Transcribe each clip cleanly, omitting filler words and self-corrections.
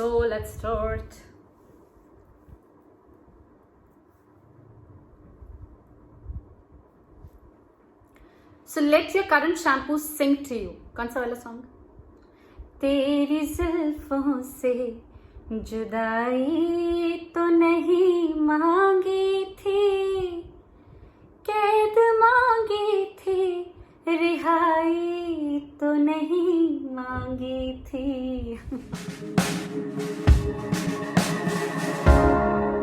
So let's start. So let your current shampoo sing to you. कौन सा वाला song? तेरी जुल्फों से जुदाई तो नहीं मांगी थी, कैद मांगी थी, रिहाई तो नहीं मांगी थी.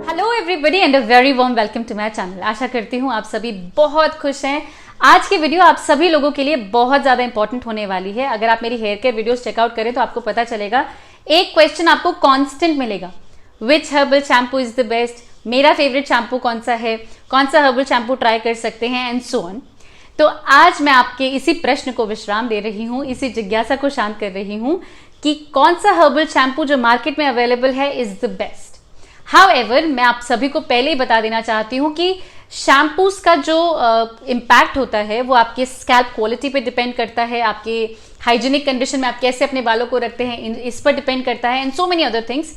Hello everybody and a very warm welcome to my channel. आशा करती हूँ आप सभी बहुत खुश हैं. आज की वीडियो आप सभी लोगों के लिए बहुत ज़्यादा इंपॉर्टेंट होने वाली है. अगर आप मेरी हेयर केयर वीडियोस चेकआउट करें तो आपको पता चलेगा, एक क्वेश्चन आपको कांस्टेंट मिलेगा, which herbal shampoo is the best, मेरा फेवरेट शैम्पू कौन सा है, कौन सा हर्बल शैम्पू ट्राई कर सकते हैं एंड सो ऑन. तो आज मैं आपके इसी प्रश्न को विश्राम दे रही हूँ, इसी जिज्ञासा को शांत कर रही हूँ कि कौन सा हर्बल शैम्पू जो मार्केट में अवेलेबल है इज द बेस्ट. हाउएवर, मैं आप सभी को पहले ही बता देना चाहती हूँ कि शैम्पूज का जो इम्पैक्ट होता है वो आपके स्कैल्प क्वालिटी पे डिपेंड करता है, आपके हाइजीनिक कंडीशन में आप कैसे अपने बालों को रखते हैं इस पर डिपेंड करता है and so many other things.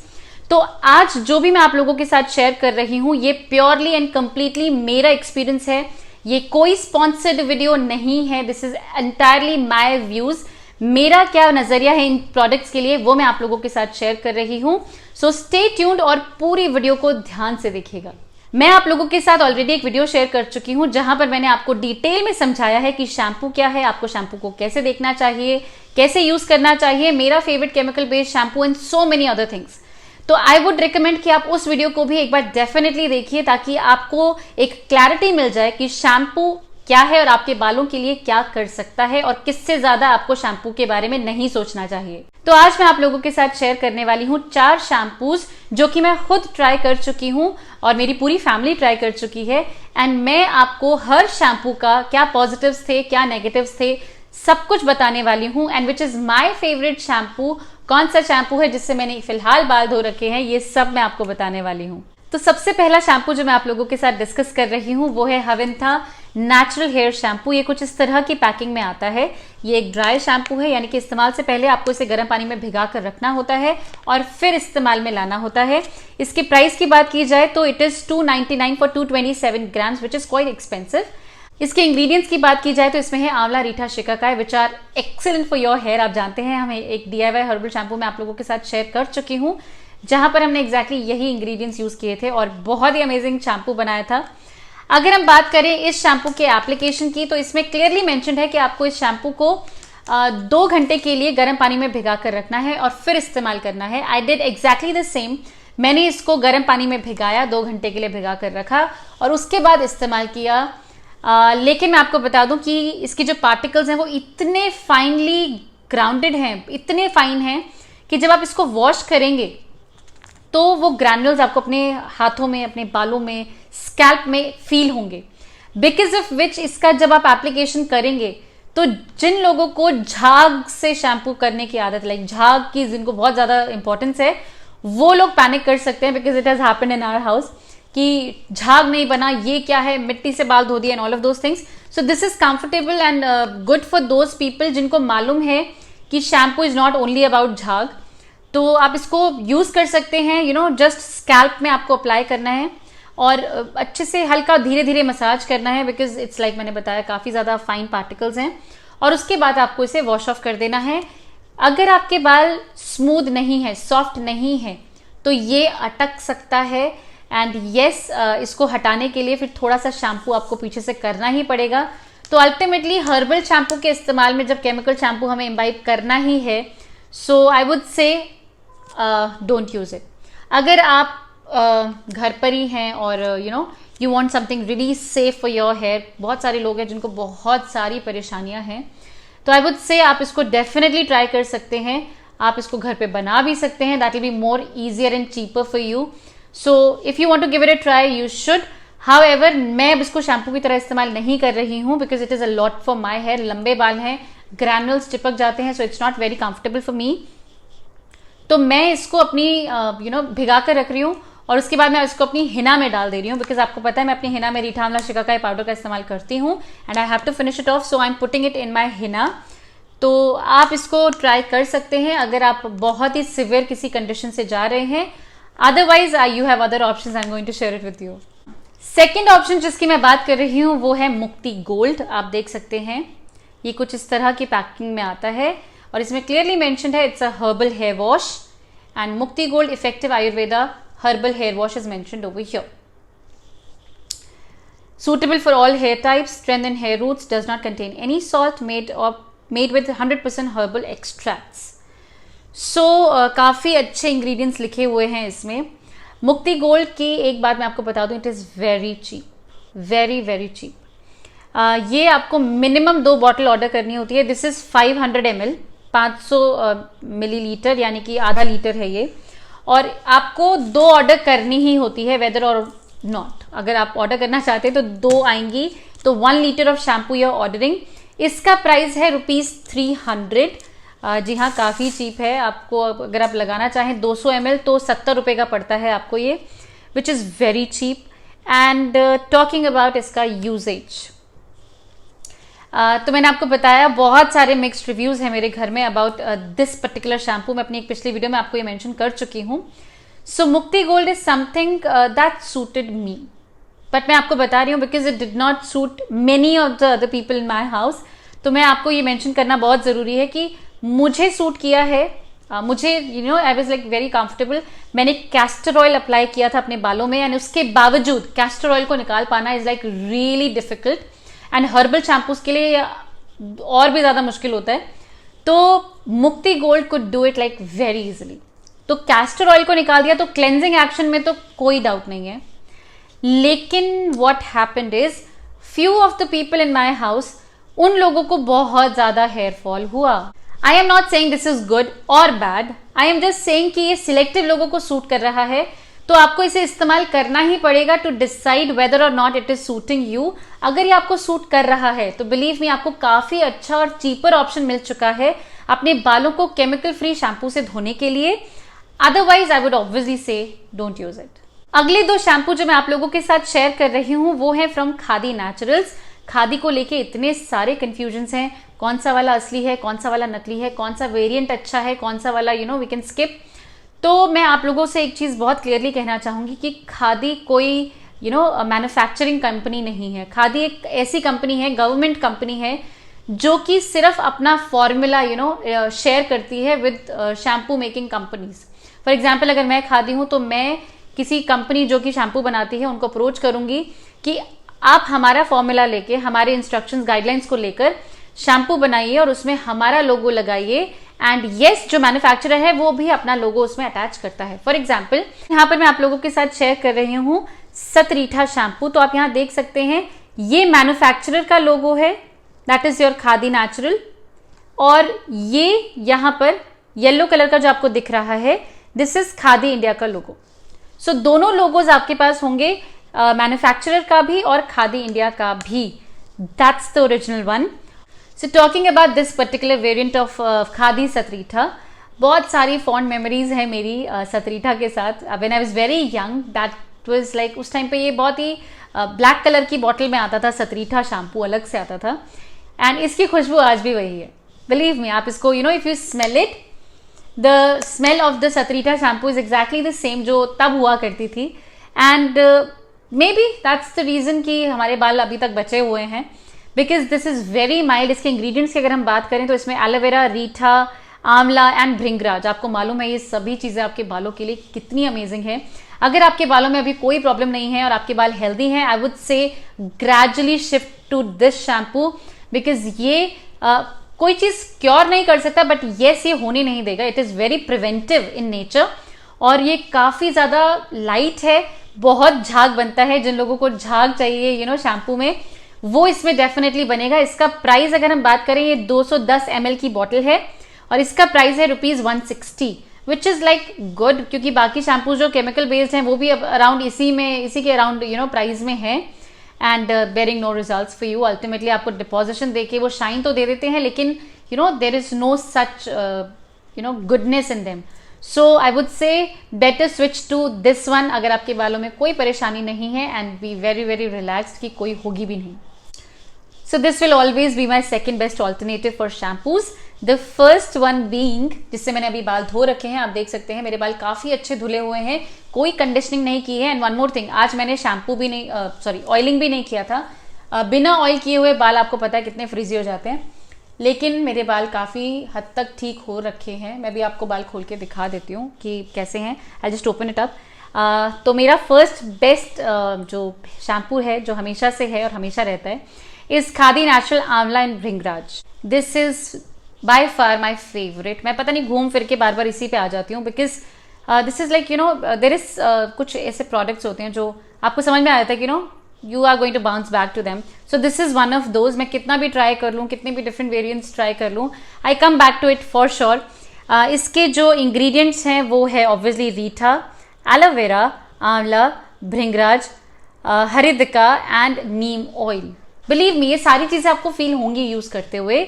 तो आज जो भी मैं आप लोगों के साथ शेयर कर रही हूँ ये प्योरली एंड कंप्लीटली मेरा एक्सपीरियंस है. ये कोई स्पॉन्सर्ड वीडियो नहीं है. This is entirely my views. मेरा क्या नजरिया है इन प्रोडक्ट्स के लिए वो मैं आप लोगों के साथ शेयर कर रही हूँ. सो स्टे ट्यून्ड और पूरी वीडियो को ध्यान से देखिएगा. मैं आप लोगों के साथ ऑलरेडी एक वीडियो शेयर कर चुकी हूं जहां पर मैंने आपको डिटेल में समझाया है कि शैम्पू क्या है, आपको शैम्पू को कैसे देखना चाहिए, कैसे यूज करना चाहिए, मेरा favourite chemical based shampoo and so many other things. तो आई वुड रिकमेंड कि आप उस वीडियो को भी एक बार डेफिनेटली देखिए ताकि आपको एक क्लैरिटी मिल जाए कि शैम्पू क्या है और आपके बालों के लिए क्या कर सकता है और किससे ज्यादा आपको शैम्पू के बारे में नहीं सोचना चाहिए. तो आज मैं आप लोगों के साथ शेयर करने वाली हूँ 4 शैम्पूज जो कि मैं खुद ट्राई कर चुकी हूँ और मेरी पूरी फैमिली ट्राई कर चुकी है. एंड मैं आपको हर शैम्पू का क्या पॉजिटिव्स थे, क्या नेगेटिव्स थे, सब कुछ बताने वाली हूँ. And which is my favourite shampoo, कौन सा शैम्पू है जिससे मैंने फिलहाल बाल धो रखे हैं, ये सब मैं आपको बताने वाली हूँ. तो सबसे पहला शैम्पू जो मैं आप लोगों के साथ डिस्कस कर रही हूँ वो है हविंथा नेचुरल हेयर शैम्पू. ये कुछ इस तरह की पैकिंग में आता है. ये एक ड्राई शैम्पू है, यानी कि इस्तेमाल से पहले आपको इसे गर्म पानी में भिगा कर रखना होता है और फिर इस्तेमाल में लाना होता है. इसकी प्राइस की बात की जाए तो it is $2.99 for 227 grams which is quite expensive. इसके इंग्रेडिएंट्स की बात की जाए तो इसमें है amla, reetha, shikakai which are excellent for your hair. आप जानते हैं हमें एक DIY हर्बल शैम्पू मैं आप लोगों के साथ शेयर कर चुकी हूँ जहां पर हमने एग्जैक्टली यही इंग्रेडिएंट्स यूज किए थे और बहुत ही अमेजिंग शैम्पू बनाया था. अगर हम बात करें इस शैम्पू के एप्लीकेशन की तो इसमें क्लियरली मेंशन्ड है कि आपको इस शैम्पू को 2 घंटे के लिए गर्म पानी में भिगा कर रखना है और फिर इस्तेमाल करना है. I did exactly the same. मैंने इसको गर्म पानी में भिगाया, 2 घंटे के लिए भिगा कर रखा और उसके बाद इस्तेमाल किया. लेकिन मैं आपको बता दूं कि इसकी जो पार्टिकल्स हैं वो इतने फाइनली ग्राउंडेड हैं, इतने फाइन हैं कि जब आप इसको वॉश करेंगे तो वो ग्रैन्युल्स आपको अपने हाथों में, अपने बालों में, स्कैल्प में फील होंगे. बिकॉज ऑफ विच इसका जब आप एप्लीकेशन करेंगे तो जिन लोगों को झाग से शैम्पू करने की आदत, लाइक झाग की जिनको बहुत ज्यादा इंपॉर्टेंस है, वो लोग पैनिक कर सकते हैं because it has happened in our house कि झाग नहीं बना, ये क्या है, मिट्टी से बाल धो दिए and all of those things. So this is comfortable and good for those people जिनको मालूम है कि shampoo is not only about झाग. तो आप इसको यूज कर सकते हैं. जस्ट स्कैल्प में आपको अप्लाई करना है और अच्छे से हल्का धीरे धीरे मसाज करना है बिकॉज इट्स लाइक मैंने बताया काफी ज्यादा फाइन पार्टिकल्स हैं. और उसके बाद आपको इसे वॉश ऑफ कर देना है. अगर आपके बाल स्मूथ नहीं है, सॉफ्ट नहीं है, तो ये अटक सकता है. एंड येस, इसको हटाने के लिए फिर थोड़ा सा शैम्पू आपको पीछे से करना ही पड़ेगा. तो अल्टीमेटली हर्बल शैम्पू के इस्तेमाल में जब केमिकल शैम्पू हमें इम्बाइब करना ही है, so I would say don't use it. अगर आप घर पर ही हैं और you want something really safe for your hair, बहुत सारे लोग हैं जिनको बहुत सारी परेशानियां हैं, तो आई वुड से आप इसको डेफिनेटली ट्राई कर सकते हैं. आप इसको घर पे बना भी सकते हैं. That will be more easier and cheaper for you. So if you want to give it a try you should. However, मैं अब इसको शैम्पू की तरह इस्तेमाल नहीं कर रही हूँ because it is a lot for my hair. लंबे बाल हैं, ग्रैन्युल्स चिपक जाते हैं, so it's not very comfortable for me. तो मैं इसको अपनी भिगा कर रख रही हूँ और उसके बाद मैं इसको अपनी हिना में डाल दे रही हूँ बिकॉज आपको पता है मैं अपनी हिना में रीठा, आंवला, शिकाकाई पाउडर का इस्तेमाल करती हूँ and I have to finish it off. So I am putting it in my henna. तो आप इसको ट्राई कर सकते हैं अगर आप बहुत ही सिवियर किसी कंडीशन से जा रहे हैं। Otherwise you have other options, I am going to share it with you. Second option जिसकी मैं बात कर रही हूँ वो है मुक्ति गोल्ड। आप देख सकते हैं ये कुछ इस तरह की पैकिंग में आता है और इसमें क्लियरली मेंशन्ड है it's a herbal hair wash and Mukti Gold effective Ayurveda herbal hair wash is mentioned over here. Suitable for all hair types, strengthen hair roots, does not contain any salt, made with 100% herbal extracts. So काफ़ी अच्छे ingredients लिखे हुए हैं इसमें। मुक्ति gold की एक बात मैं आपको बता दूं, it is very cheap, very very cheap. ये आपको मिनिमम 2 बॉटल ऑर्डर करनी होती है। दिस इज़ 500 ml, 500 मिलीलीटर यानी कि आधा लीटर है ये, और आपको 2 ऑर्डर करनी ही होती है वेदर और नॉट। अगर आप ऑर्डर करना चाहते हैं तो 2 आएंगी, तो 1 litre of shampoo you are ordering. इसका प्राइस है ₹300। जी हाँ, काफ़ी चीप है। आपको अगर आप लगाना चाहें 200 ml तो 70 रुपये का पड़ता है आपको ये, which is very cheap. And talking about इसका यूजेज, तो मैंने आपको बताया बहुत सारे मिक्स्ड रिव्यूज़ हैं मेरे घर में अबाउट दिस पर्टिकुलर शैम्पू। मैं अपनी एक पिछली वीडियो में आपको ये मेंशन कर चुकी हूँ। सो मुक्ति gold is something that suited me, but मैं आपको बता रही हूँ because it did not suit many of the other people in my house. तो मैं आपको ये मेंशन करना बहुत ज़रूरी है कि मुझे सूट किया है। मुझे I was like very comfortable. मैंने कैस्टर ऑयल अप्लाई किया था अपने बालों में एंड उसके बावजूद कैस्टर ऑयल को निकाल पाना is like really difficult, and herbal shampoos के लिए और भी ज़्यादा मुश्किल होता है। तो मुक्ति gold could do it like very easily. तो कैस्टर ऑयल को निकाल दिया तो क्लेंजिंग एक्शन में तो कोई डाउट नहीं है। लेकिन what happened is few of the people in my house, उन लोगों को बहुत ज्यादा हेयर फॉल हुआ। I am not saying this is good और bad, I am just saying कि ये सिलेक्टिव लोगों को सूट कर रहा है, तो आपको इसे इस्तेमाल करना ही पड़ेगा to decide whether or not it is suiting you. अगर ये आपको सूट कर रहा है तो बिलीव मी आपको काफी अच्छा और चीपर ऑप्शन मिल चुका है अपने बालों को केमिकल फ्री शैम्पू से धोने के लिए। अदरवाइज आई वुड ऑब्वियसली से डोंट यूज इट। अगले 2 शैम्पू जो मैं आप लोगों के साथ शेयर कर रही हूँ वो है फ्रॉम खादी नेचुरल्स। खादी को लेके इतने सारे कंफ्यूजन्स हैं, कौन सा वाला असली है, कौन सा वाला नकली है, कौन सा वेरिएंट अच्छा है, कौन सा वाला वी कैन स्किप। तो मैं आप लोगों से एक चीज़ बहुत क्लियरली कहना चाहूँगी कि खादी कोई मैन्युफैक्चरिंग कंपनी नहीं है। खादी एक ऐसी कंपनी है, गवर्नमेंट कंपनी है, जो कि सिर्फ अपना फॉर्मूला शेयर करती है with shampoo making companies. For example अगर मैं खादी हूँ तो मैं किसी कंपनी जो कि शैम्पू बनाती है उनको अप्रोच करूंगी कि आप हमारा फॉर्मूला लेके, हमारे इंस्ट्रक्शंस गाइडलाइंस को लेकर शैम्पू बनाइए और उसमें हमारा लोगो लगाइए, एंड येस जो मैन्युफैक्चरर है वो भी अपना लोगो उसमें अटैच करता है। फॉर एग्जाम्पल यहाँ पर मैं आप लोगों के साथ शेयर कर रही हूँ सतरीठा शैम्पू। तो आप यहाँ देख सकते हैं ये मैन्युफैक्चरर का लोगो है, that is your khadi natural, और ये यहाँ पर येलो कलर का जो आपको दिख रहा है दिस इज खादी इंडिया का लोगो। सो दोनों लोगोज आपके पास होंगे, मैन्युफैक्चरर का भी और खादी इंडिया का भी। That's the original one. So talking about this particular variant of Khadi Satritha, बहुत सारी फॉन्ड मेमोरीज है मेरी सतरीठा के साथ। When I was very young, that was like उस टाइम पे ये बहुत ही ब्लैक कलर की बॉटल में आता था, सतरीठा शैम्पू अलग से आता था, एंड इसकी खुशबू आज भी वही है। बिलीव मी, आप इसको if you smell it, the smell of the Satritha shampoo is exactly the same जो तब हुआ करती थी। And maybe that's the reason कि हमारे बाल अभी तक बचे हुए हैं, because this is very mild. इसके इंग्रेडिएंट्स की अगर हम बात करें तो इसमें एलोवेरा, रीठा, आंवला एंड भृंगराज। आपको मालूम है ये सभी चीजें आपके बालों के लिए कितनी अमेजिंग है। अगर आपके बालों में अभी कोई प्रॉब्लम नहीं है और आपके बाल हेल्दी हैं, I would say gradually shift to this shampoo, because ये कोई चीज क्योर नहीं कर सकता, बट येस ये होने नहीं देगा। It is very preventive in nature, और ये काफी ज्यादा लाइट है, बहुत झाग बनता है। जिन लोगों को झाग चाहिए शैम्पू में, वो इसमें डेफिनेटली बनेगा। इसका प्राइस अगर हम बात करें, ये 210 ml की बॉटल है और इसका प्राइस है ₹160, विच इज लाइक गुड, क्योंकि बाकी शैम्पू जो केमिकल बेस्ड हैं वो भी अब अराउंड इसी के अराउंड प्राइस में है, and bearing no results for you. Ultimately आपको डिपोजिशन देके वो शाइन तो दे देते हैं, लेकिन there is no such goodness in them. So I would say better switch to this one अगर आपके बालों में कोई परेशानी नहीं है, and be very very relaxed कि कोई होगी भी नहीं। So this will always be my second best alternative for shampoos. The first one being, जिससे मैंने अभी बाल धो रखे हैं, आप देख सकते हैं मेरे बाल काफ़ी अच्छे धुले हुए हैं, कोई कंडीशनिंग नहीं की है। एंड वन मोर थिंग, आज मैंने शैम्पू भी नहीं ऑयलिंग भी नहीं किया था। बिना ऑयल किए हुए बाल आपको पता है कितने फ्रिजी हो जाते हैं, लेकिन मेरे बाल काफ़ी हद तक ठीक हो रखे हैं। मैं भी आपको बाल खोल के दिखा देती हूँ कि कैसे हैं। I just open it up. तो मेरा फर्स्ट बेस्ट जो शैम्पू है, जो हमेशा से है और हमेशा रहता है, इज़ खादी नेचुरल आंवला and bhringraj. This is by far my favourite. मैं पता नहीं घूम फिर के बार बार इसी पे आ जाती हूँ, because this is like there is कुछ ऐसे प्रोडक्ट्स होते हैं जो आपको समझ में आ जाता है कि you are going to bounce back to them. So this is one of those. मैं कितना भी ट्राई कर लूँ, कितने भी डिफरेंट वेरिएंट्स ट्राई कर लूँ, I come back to it for sure. इसके जो इंग्रेडिएंट्स हैं वो है ऑब्वियसली रीठा, एलोवेरा, आंवला, भृंगराज, हरिद्रिका and neem oil. Believe me, ये सारी चीज़ें आपको फील होंगी यूज़ करते हुए।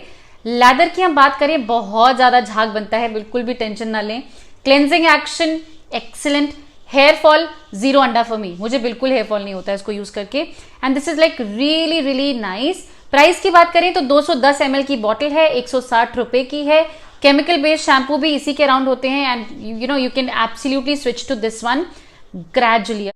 लैदर की हम बात करें, बहुत ज़्यादा झाग बनता है, बिल्कुल भी टेंशन ना लें। Cleansing action excellent, hair fall zero अंडा फॉर मी, मुझे बिल्कुल हेयर फॉल नहीं होता है इसको यूज करके। And this is like really really nice. Price की बात करें तो 210 ml की बॉटल है, 160 रुपए की है। केमिकल बेस्ड शैम्पू भी इसी के अराउंड होते हैं, and you can absolutely switch to this one gradually.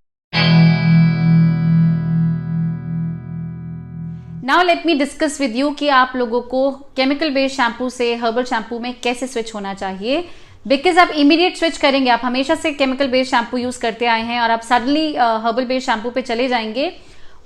Now let me discuss with you कि आप लोगों को केमिकल बेस्ड शैम्पू से हर्बल शैम्पू में कैसे स्विच होना चाहिए। बिकॉज आप इमीडिएट स्विच करेंगे, आप हमेशा से केमिकल बेस्ड शैम्पू यूज करते आए हैं और आप सडनली हर्बल बेस्ड शैम्पू पे चले जाएंगे,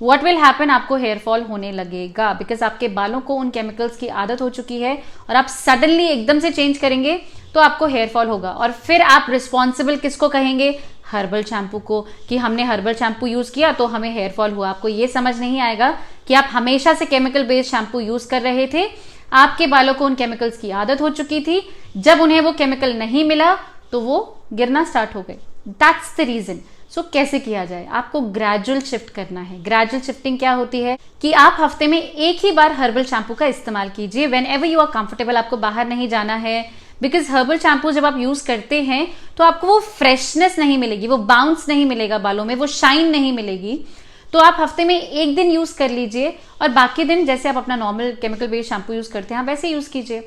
व्हाट विल हैपन, आपको हेयर फॉल होने लगेगा। बिकॉज आपके बालों को उन केमिकल्स की आदत हो चुकी है और आप सडनली एकदम से चेंज करेंगे तो आपको हेयर फॉल होगा। और फिर आप रिस्पॉन्सिबल किसको कहेंगे? हर्बल शैम्पू को, कि हमने हर्बल शैम्पू यूज किया तो हमें हेयर फॉल हुआ। आपको ये समझ नहीं आएगा कि आप हमेशा से केमिकल बेस्ड शैम्पू यूज कर रहे थे, आपके बालों को उन केमिकल्स की आदत हो चुकी थी, जब उन्हें वो केमिकल नहीं मिला तो वो गिरना स्टार्ट हो गए। That's the reason. सो कैसे किया जाए? आपको ग्रेजुअल शिफ्ट करना है। ग्रेजुअल शिफ्टिंग क्या होती है कि आप हफ्ते में एक ही बार हर्बल शैम्पू का इस्तेमाल कीजिए whenever you are comfortable. आपको बाहर नहीं जाना है, बिकॉज हर्बल शैम्पू जब आप यूज करते हैं तो आपको वो फ्रेशनेस नहीं मिलेगी, वो बाउंस नहीं मिलेगा बालों में, वो शाइन नहीं मिलेगी। तो आप हफ्ते में एक दिन यूज कर लीजिए और बाकी दिन जैसे आप अपना normal chemical based shampoo use करते हैं वैसे यूज कीजिए।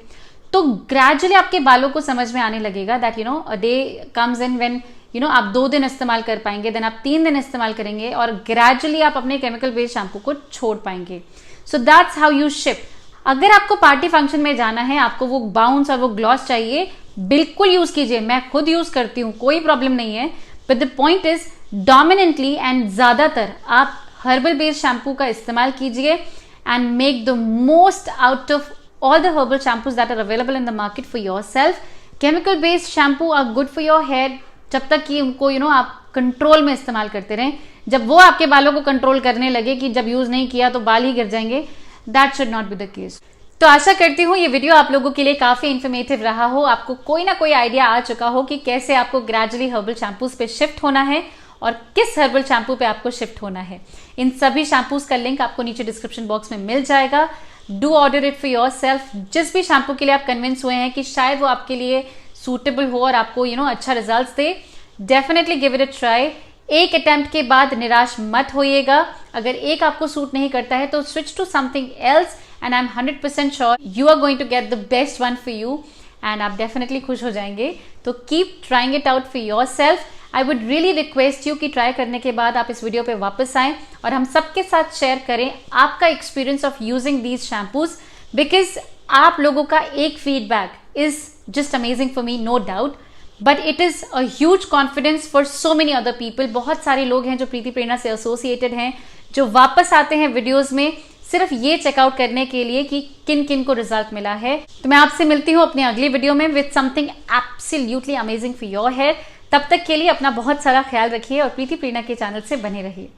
तो ग्रेजुअली आपके बालों को समझ में आने लगेगा that a day comes in when आप 2 दिन इस्तेमाल कर पाएंगे, देन आप 3 दिन इस्तेमाल करेंगे और ग्रेजुअली आप अपने केमिकल बेस्ड शैम्पू को छोड़ पाएंगे। So that's how you shift. अगर आपको पार्टी फंक्शन में जाना है, आपको वो बाउंस और वो ग्लॉस चाहिए, बिल्कुल यूज कीजिए। मैं खुद यूज करती हूँ, कोई प्रॉब्लम नहीं है। But the point is dominantly and ज्यादातर आप हर्बल बेस्ड शैम्पू का इस्तेमाल कीजिए and make the most out of all the herbal shampoos that are available in the market for yourself. Chemical based shampoo are good for your hair जब तक कि उनको आप कंट्रोल में इस्तेमाल करते रहें। जब वो आपके बालों को कंट्रोल करने लगे कि जब यूज नहीं किया तो बाल ही गिर जाएंगे, that should not be the case. तो आशा करती हूँ ये वीडियो आप लोगों के लिए काफी इन्फॉर्मेटिव रहा हो, आपको कोई ना कोई आइडिया आ चुका हो कि कैसे आपको ग्रेजुअली हर्बल शैम्पूज पे शिफ्ट होना है और किस हर्बल शैम्पू पे आपको शिफ्ट होना है। इन सभी शैम्पूज का लिंक आपको नीचे डिस्क्रिप्शन बॉक्स में मिल जाएगा। Do order it for your self. जिस भी शैम्पू के लिए आप कन्विंस हुए हैं कि शायद वो आपके लिए सूटेबल हो और आपको अच्छा results they, definitely give it a try. एक अटेम्प्ट के बाद निराश मत होइएगा। अगर एक आपको सूट नहीं करता है तो switch to something else and I am 100% sure you are going to get the best one for you and आप डेफिनेटली खुश हो जाएंगे। तो keep trying it out for yourself. I would really request you कि try करने के बाद आप इस वीडियो पे वापस आएं और हम सबके साथ शेयर करें आपका experience of using these shampoos, because आप लोगों का एक feedback is just amazing for me, no doubt, but it is a huge confidence for so many other people. बहुत सारे लोग हैं जो प्रीति प्रेरणा से एसोसिएटेड हैं, जो वापस आते हैं वीडियोज में सिर्फ ये चेकआउट करने के लिए कि किन किन को रिजल्ट मिला है। तो मैं आपसे मिलती हूँ अपनी अगली वीडियो में with something absolutely amazing for your hair. तब तक के लिए अपना बहुत सारा ख्याल रखिए और प्रीति प्रेरणा के चैनल से बने रहिए।